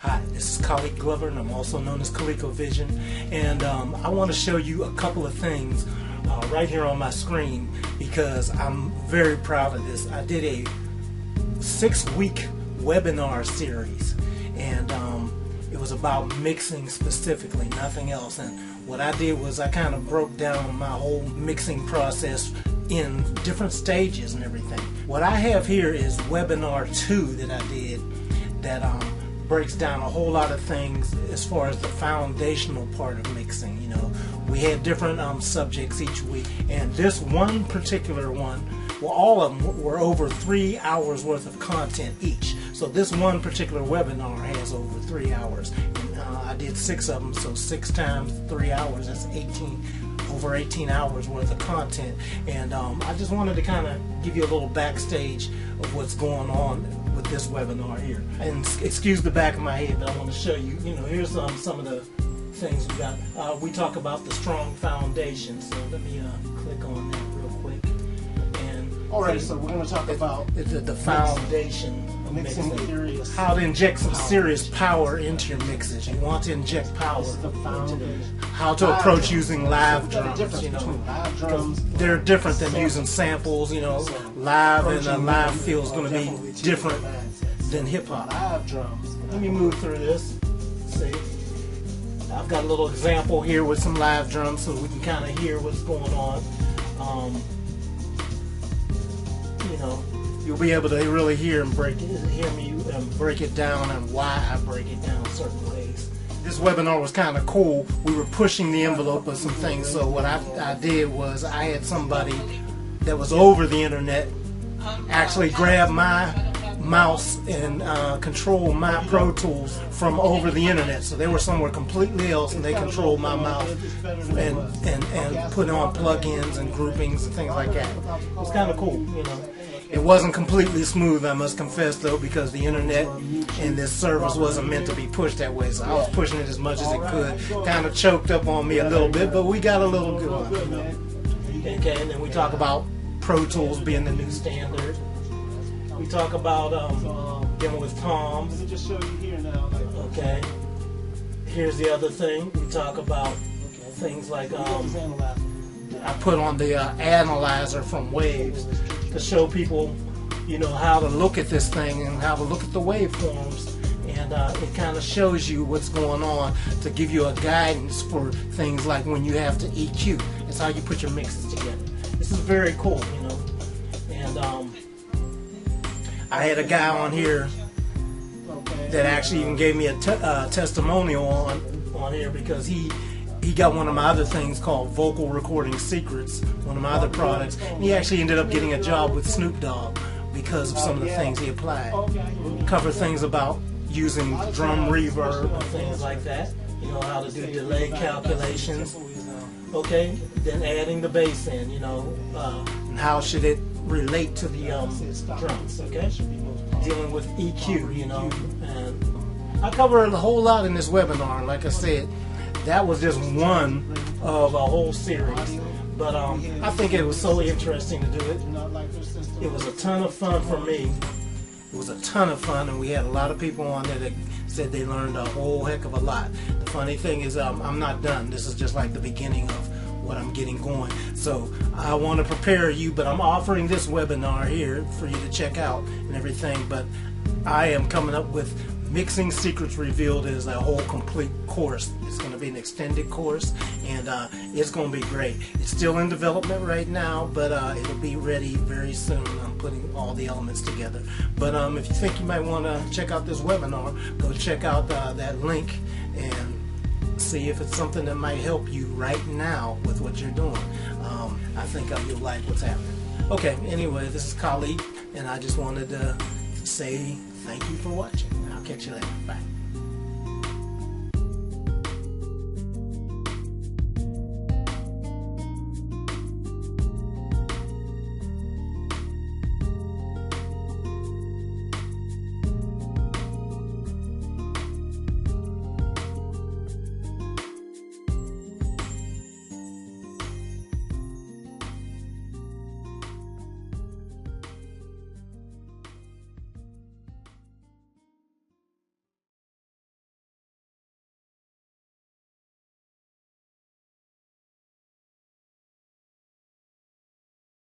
Hi, this is Khaliq-O-Vision, and I'm also known as Khaliq-O-Vision, and I want to show you a couple of things right here on my screen because I'm very proud of this. I did a 6-week webinar series, and it was about mixing specifically, nothing else. And what I did was I kind of broke down my whole mixing process in different stages and everything. What I have here is webinar 2 that I did that breaks down a whole lot of things as far as the foundational part of mixing. You know, we had different subjects each week, and this one particular one, well, all of them were over 3 hours worth of content each. So this one particular webinar has over 3 hours, and I did 6 of them, so 6 times 3 hours, that's over 18 hours worth of content. And I just wanted to kind of give you a little backstage of what's going on with this webinar here. And excuse the back of my head, but I want to show you, here's some of the things we got. We talk about the strong foundation, so let me click on that real quick. And alright, so we're going to talk about the foundation of mixing theory, how to inject some serious power into your mixes. You want to inject power. This is the foundation. How to approach using live drums. Live drums, they're different than using samples. Live and a live feel is going to be different than hip hop. Live drums. Let me move through this. See, I've got a little example here with some live drums, so we can kind of hear what's going on. You'll be able to really hear me break it down and why I break it down certain ways. This webinar was kind of cool. We were pushing the envelope of some things, so what I did was I had somebody that was over the internet actually grab my mouse and control my Pro Tools from over the internet. So they were somewhere completely else, and they controlled my mouse and put on plugins and groupings and things like that. It was kind of cool, It wasn't completely smooth, I must confess, though, because the internet and this service wasn't meant to be pushed that way. So I was pushing it as much as it could. Kind of choked up on me a little bit, but we got a little good one. Okay, and then we talk about Pro Tools being the new standard. We talk about dealing with toms. Let me just show you here now. Okay. Here's the other thing. We talk about things like I put on the analyzer from Waves to show people, how to look at this thing and how to look at the waveforms. And it kind of shows you what's going on to give you a guidance for things like when you have to EQ. It's how you put your mixes together. This is very cool, And I had a guy on here that actually even gave me a testimonial on here because he got one of my other things called Vocal Recording Secrets, one of my other products. And he actually ended up getting a job with Snoop Dogg because of some of the things he applied. Cover things about using drum reverb and things like that. How to do delay calculations. Okay, then adding the bass in, and how should it relate to the drums, okay? Dealing with EQ, and I covered a whole lot in this webinar. Like I said, that was just one of a whole series, but I think it was so interesting to do it. It was a ton of fun for me. It was a ton of fun, and we had a lot of people on there that said they learned a whole heck of a lot. The funny thing is I'm not done. This is just like the beginning of what I'm getting going. So I want to prepare you, but I'm offering this webinar here for you to check out and everything. But I am coming up with Mixing Secrets Revealed as a whole complete course. It's going to be an extended course, and it's going to be great. It's still in development right now, but it'll be ready very soon. I'm putting all the elements together. But if you think you might want to check out this webinar, go check out that link and see if it's something that might help you right now with what you're doing. I think you'll like what's happening. Okay, anyway, this is Khaliq, and I just wanted to say thank you for watching. I'll catch you later. Bye.